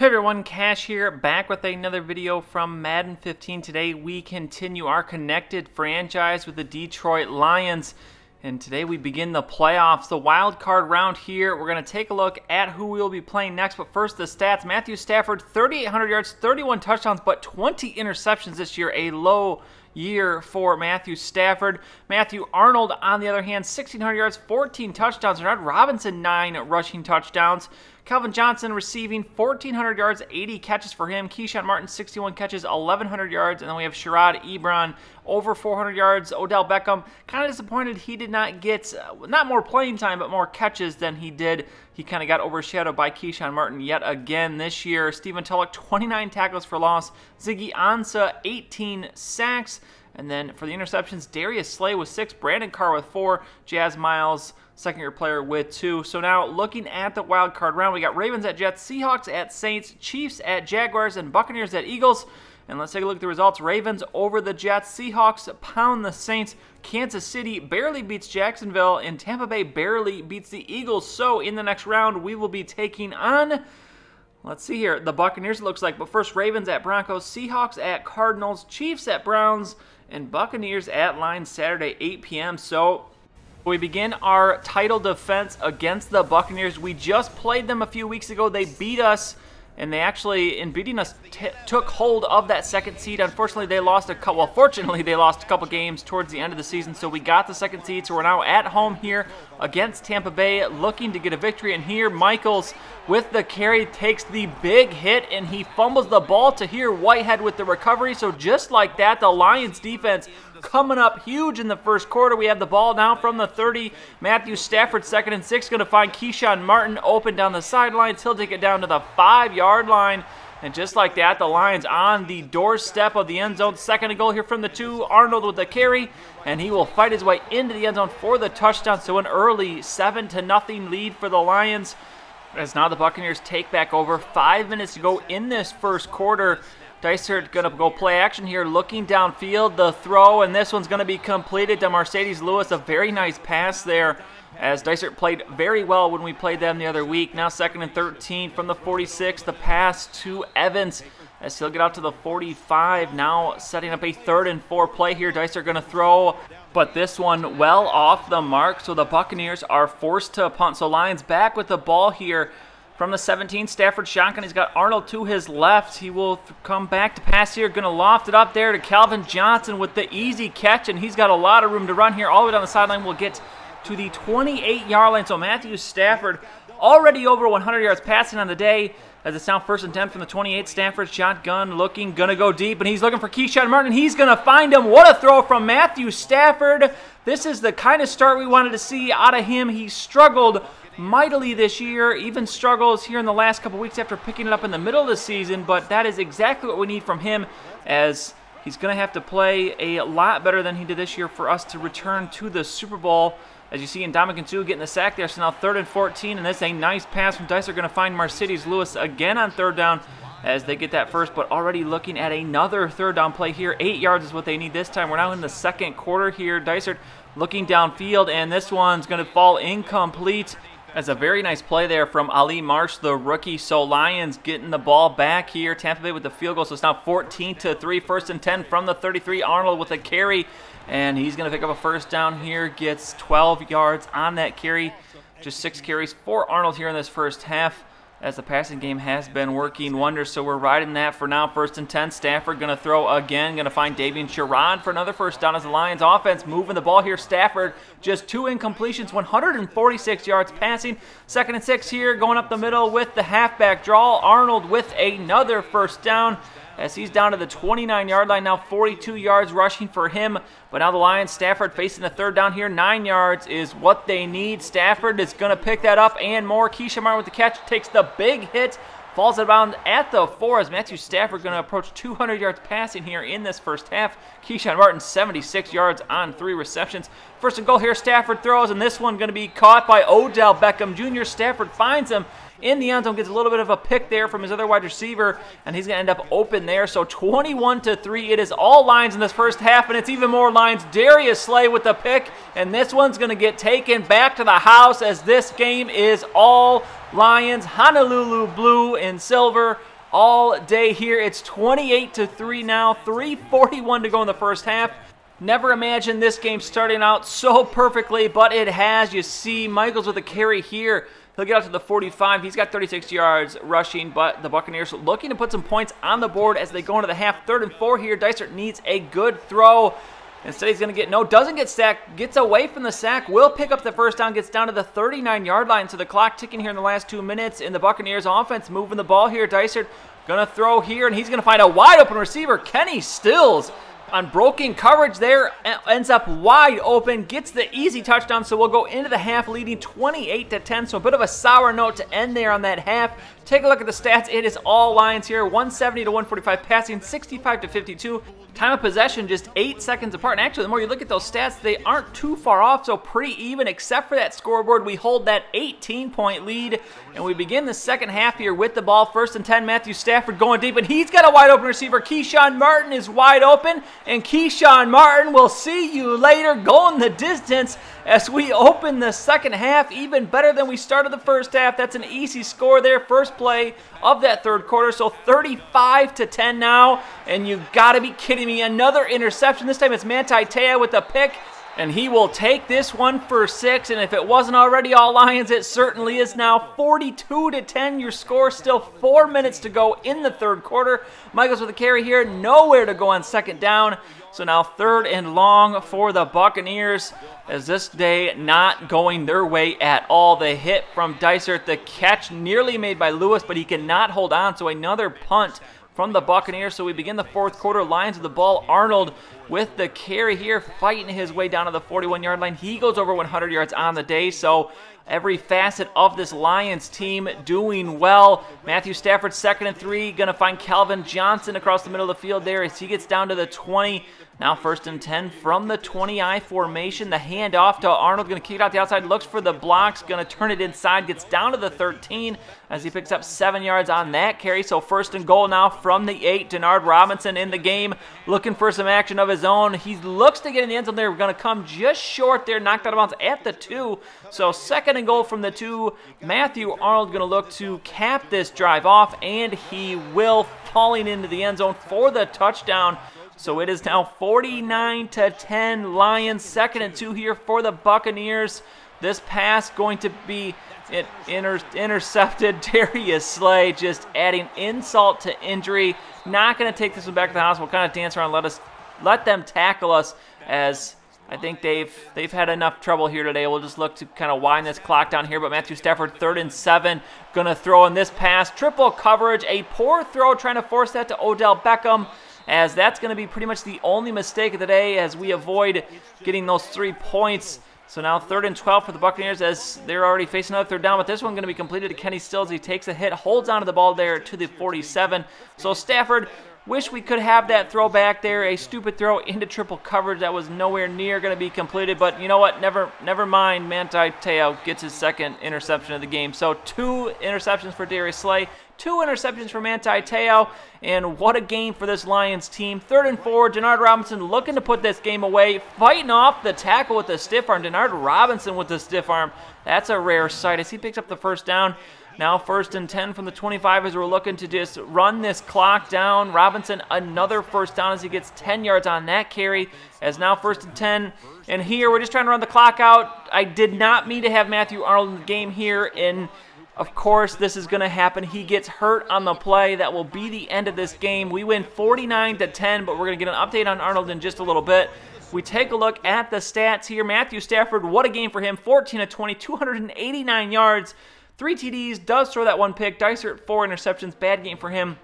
Hey everyone, Cash here, back with another video from Madden 15. Today we continue our connected franchise with the Detroit Lions. And today we begin the playoffs, the wild card round here. We're going to take a look at who we will be playing next. But first, the stats. Matthew Stafford, 3,800 yards, 31 touchdowns, but 20 interceptions this year. A low year for Matthew Stafford. Matthew Arnold, on the other hand, 1,600 yards, 14 touchdowns. Bernard Robinson, 9 rushing touchdowns. Calvin Johnson receiving 1,400 yards, 80 catches for him. Keyshawn Martin, 61 catches, 1,100 yards. And then we have Sherrod Ebron, over 400 yards. Odell Beckham, kind of disappointed he did not get, not more playing time, but more catches than he did. He kind of got overshadowed by Keyshawn Martin yet again this year. Stephen Tulloch, 29 tackles for loss. Ziggy Ansah, 18 sacks. And then for the interceptions, Darius Slay with 6, Brandon Carr with 4, Jazz Miles, second-year player, with 2. So now looking at the wild card round, we got Ravens at Jets, Seahawks at Saints, Chiefs at Jaguars, and Buccaneers at Eagles. And let's take a look at the results. Ravens over the Jets, Seahawks pound the Saints, Kansas City barely beats Jacksonville, and Tampa Bay barely beats the Eagles. So in the next round, we will be taking on, let's see here, the Buccaneers, it looks like. But first, Ravens at Broncos, Seahawks at Cardinals, Chiefs at Browns, and Buccaneers at Lions Saturday, 8 p.m. So we begin our title defense against the Buccaneers. We just played them a few weeks ago. They beat us, and they actually, in beating us, took hold of that second seed. Unfortunately, they lost a couple. Well, fortunately, they lost a couple games towards the end of the season, so we got the second seed. So we're now at home here against Tampa Bay, looking to get a victory. And here, Michaels with the carry takes the big hit, and he fumbles the ball to here. Whitehead with the recovery. So just like that, the Lions defense coming up huge in the first quarter. We have the ball now from the 30. Matthew Stafford, 2nd and 6, going to find Keyshawn Martin open down the sidelines. He'll take it down to the 5-yard line. And just like that, the Lions on the doorstep of the end zone. Second and goal here from the 2. Arnold with the carry, and he will fight his way into the end zone for the touchdown. So an early 7-0 lead for the Lions, as now the Buccaneers take back over. 5 minutes to go in this first quarter. Dysart going to go play action here, looking downfield, the throw, and this one's going to be completed to Mercedes Lewis. A very nice pass there, as Dysart played very well when we played them the other week. Now 2nd and 13 from the 46, the pass to Evans, as he'll get out to the 45. Now setting up a 3rd and 4 play here. Dysart going to throw, but this one well off the mark, so the Buccaneers are forced to punt. So Lions back with the ball here. From the 17, Stafford shotgun. He's got Arnold to his left. He will come back to pass here. Going to loft it up there to Calvin Johnson with the easy catch, and he's got a lot of room to run here. All the way down the sideline. We'll get to the 28-yard line. So Matthew Stafford already over 100 yards passing on the day. As it's now 1st and 10 from the 28. Stafford shotgun looking, going to go deep, and he's looking for Keyshawn Martin. He's going to find him. What a throw from Matthew Stafford. This is the kind of start we wanted to see out of him. He struggled mightily this year, even struggles here in the last couple weeks after picking it up in the middle of the season, but that is exactly what we need from him, as he's going to have to play a lot better than he did this year for us to return to the Super Bowl. As you see, Ndamukong Suh getting the sack there, so now 3rd and 14, and this is a nice pass from Dice. They're going to find Mercedes Lewis again on 3rd down as they get that first, but already looking at another 3rd down play here. 8 yards is what they need this time. We're now in the second quarter here. Dysart looking downfield, and this one's going to fall incomplete. That's a very nice play there from Ali Marsh, the rookie. So Lions getting the ball back here. Tampa Bay with the field goal, so it's now 14-3. 1st and 10 from the 33. Arnold with a carry, and he's going to pick up a 1st down here. Gets 12 yards on that carry. Just 6 carries for Arnold here in this first half, as the passing game has been working wonders. So we're riding that for now. 1st and 10. Stafford going to throw again. Going to find Davian Sherrod for another 1st down, as the Lions offense moving the ball here. Stafford just 2 incompletions, 146 yards passing. 2nd and 6 here, going up the middle with the halfback draw. Arnold with another 1st down, as he's down to the 29-yard line now. 42 yards rushing for him. But now the Lions, Stafford facing the 3rd down here. 9 yards is what they need. Stafford is going to pick that up and more. Keyshawn Martin with the catch, takes the big hit, falls out of bounds at the 4, as Matthew Stafford going to approach 200 yards passing here in this first half. Keyshawn Martin, 76 yards on 3 receptions. 1st and goal here, Stafford throws, and this one going to be caught by Odell Beckham Jr. Stafford finds him in the end zone, gets a little bit of a pick there from his other wide receiver, and he's going to end up open there. So 21-3. It is all Lions in this first half, and it's even more Lions. Darius Slay with the pick, and this one's going to get taken back to the house, as this game is all Lions. Honolulu blue and silver. all day here. It's 28-3 now, 3:41 to go in the first half. Never imagined this game starting out so perfectly, but it has. You see Michaels with a carry here. He'll get out to the 45. He's got 36 yards rushing, but the Buccaneers looking to put some points on the board as they go into the half. 3rd and 4 here. Dysart needs a good throw. Instead, he's going to doesn't get sacked, gets away from the sack, will pick up the first down, gets down to the 39-yard line. So the clock ticking here in the last 2 minutes, and the Buccaneers offense moving the ball here. Dysart going to throw here, and he's going to find a wide open receiver. Kenny Stills on broken coverage there, ends up wide open, gets the easy touchdown, so we'll go into the half leading 28-10, so a bit of a sour note to end there on that half. Take a look at the stats. It is all Lions here, 170 to 145 passing, 65 to 52. Time of possession just 8 seconds apart, and actually the more you look at those stats, they aren't too far off, so pretty even except for that scoreboard. We hold that 18-point lead, and we begin the second half here with the ball. 1st and 10, Matthew Stafford going deep, and he's got a wide open receiver. Keyshawn Martin is wide open, and Keyshawn Martin will see you later going the distance as we open the second half, even better than we started the first half. That's an easy score there, first play of that 3rd quarter, so 35-10 now, and you gotta be kidding me. Another interception. This time it's Manti Te'o with the pick, and he will take this one for 6, and if it wasn't already all Lions, it certainly is now. 42-10 your score, still 4 minutes to go in the 3rd quarter. Michaels with a carry here, nowhere to go on 2nd down. So now 3rd and long for the Buccaneers, as this day not going their way at all. The hit from Dysart, the catch nearly made by Lewis, but he cannot hold on, so another punt from the Buccaneers. So we begin the 4th quarter. Lions with the ball. Arnold with the carry here, fighting his way down to the 41-yard line. He goes over 100 yards on the day, so every facet of this Lions team doing well. Matthew Stafford, 2nd and 3, going to find Calvin Johnson across the middle of the field there as he gets down to the 20. Now 1st and 10 from the 20-I formation. The handoff to Arnold, going to kick it out the outside, looks for the blocks, going to turn it inside, gets down to the 13 as he picks up 7 yards on that carry. So 1st and goal now from the 8. Denard Robinson in the game, looking for some action of his own. He looks to get in the end zone there. We're going to come just short there, knocked out of bounds at the 2. So 2nd and goal from the 2. Matthew Arnold going to look to cap this drive off, and he will, falling into the end zone for the touchdown. So it is now 49-10 Lions. 2nd and 2 here for the Buccaneers. This pass going to be intercepted. Darius Slay just adding insult to injury. Not going to take this one back to the house. We'll kind of dance around, let them tackle us, as I think they've had enough trouble here today. We'll just look to kind of wind this clock down here. But Matthew Stafford, 3rd and 7, going to throw in this pass. Triple coverage, a poor throw, trying to force that to Odell Beckham, as that's going to be pretty much the only mistake of the day as we avoid getting those 3 points. So now 3rd and 12 for the Buccaneers as they're already facing another 3rd down, but this one going to be completed to Kenny Stills. He takes a hit, holds onto the ball there to the 47. So Stafford, wish we could have that throw back there, a stupid throw into triple coverage that was nowhere near going to be completed, but you know what, never mind. Manti Te'o gets his 2nd interception of the game. So 2 interceptions for Darius Slay, 2 interceptions for Manti Te'o, and what a game for this Lions team. 3rd and 4, Denard Robinson looking to put this game away, fighting off the tackle with the stiff arm. Denard Robinson with the stiff arm. That's a rare sight as he picks up the 1st down. Now 1st and 10 from the 25 as we're looking to just run this clock down. Robinson, another 1st down as he gets 10 yards on that carry. As now 1st and 10. And here we're just trying to run the clock out. I did not mean to have Matthew Arnold in the game here, and of course this is going to happen. He gets hurt on the play. That will be the end of this game. We win 49-10, but we're going to get an update on Arnold in just a little bit. We take a look at the stats here. Matthew Stafford, what a game for him. 14 of 20, 289 yards. 3 TDs, does throw that 1 pick. Dysart, 4 interceptions, bad game for him.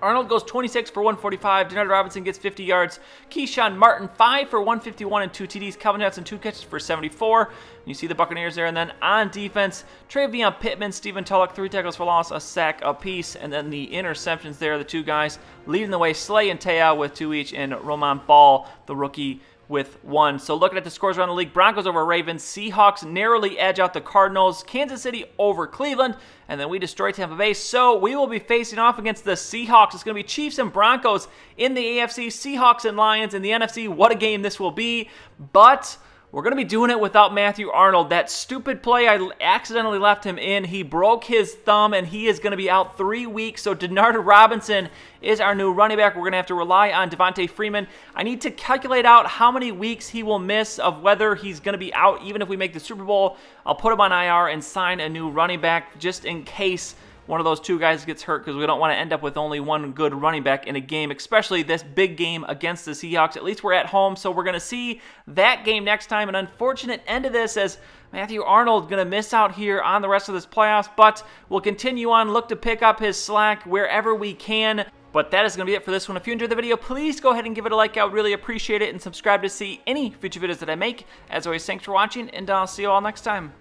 Arnold goes 26 for 145. Denard Robinson gets 50 yards. Keyshawn Martin, 5 for 151 and 2 TDs. Calvin Johnson, 2 catches for 74. You see the Buccaneers there. And then on defense, Travion Pittman, Stephen Tulloch, 3 tackles for loss, a sack apiece. And then the interceptions there, the 2 guys leading the way, Slay and Te'o with 2 each, and Roman Ball, the rookie, with 1. So looking at the scores around the league, Broncos over Ravens, Seahawks narrowly edge out the Cardinals, Kansas City over Cleveland, and then we destroy Tampa Bay. So we will be facing off against the Seahawks. It's going to be Chiefs and Broncos in the AFC, Seahawks and Lions in the NFC. What a game this will be. But we're going to be doing it without Matthew Arnold. That stupid play, I accidentally left him in. He broke his thumb, and he is going to be out 3 weeks. So Denard Robinson is our new running back. We're going to have to rely on Devontae Freeman. I need to calculate out how many weeks he will miss of whether he's going to be out. Even if we make the Super Bowl, I'll put him on IR and sign a new running back just in case one of those two guys gets hurt, because we don't want to end up with only one good running back in a game, especially this big game against the Seahawks. At least we're at home, so we're going to see that game next time. An unfortunate end to this, as Matthew Arnold going to miss out here on the rest of this playoffs, but we'll continue on, look to pick up his slack wherever we can. But that is going to be it for this one. If you enjoyed the video, please go ahead and give it a like. I would really appreciate it, and subscribe to see any future videos that I make. As always, thanks for watching, and I'll see you all next time.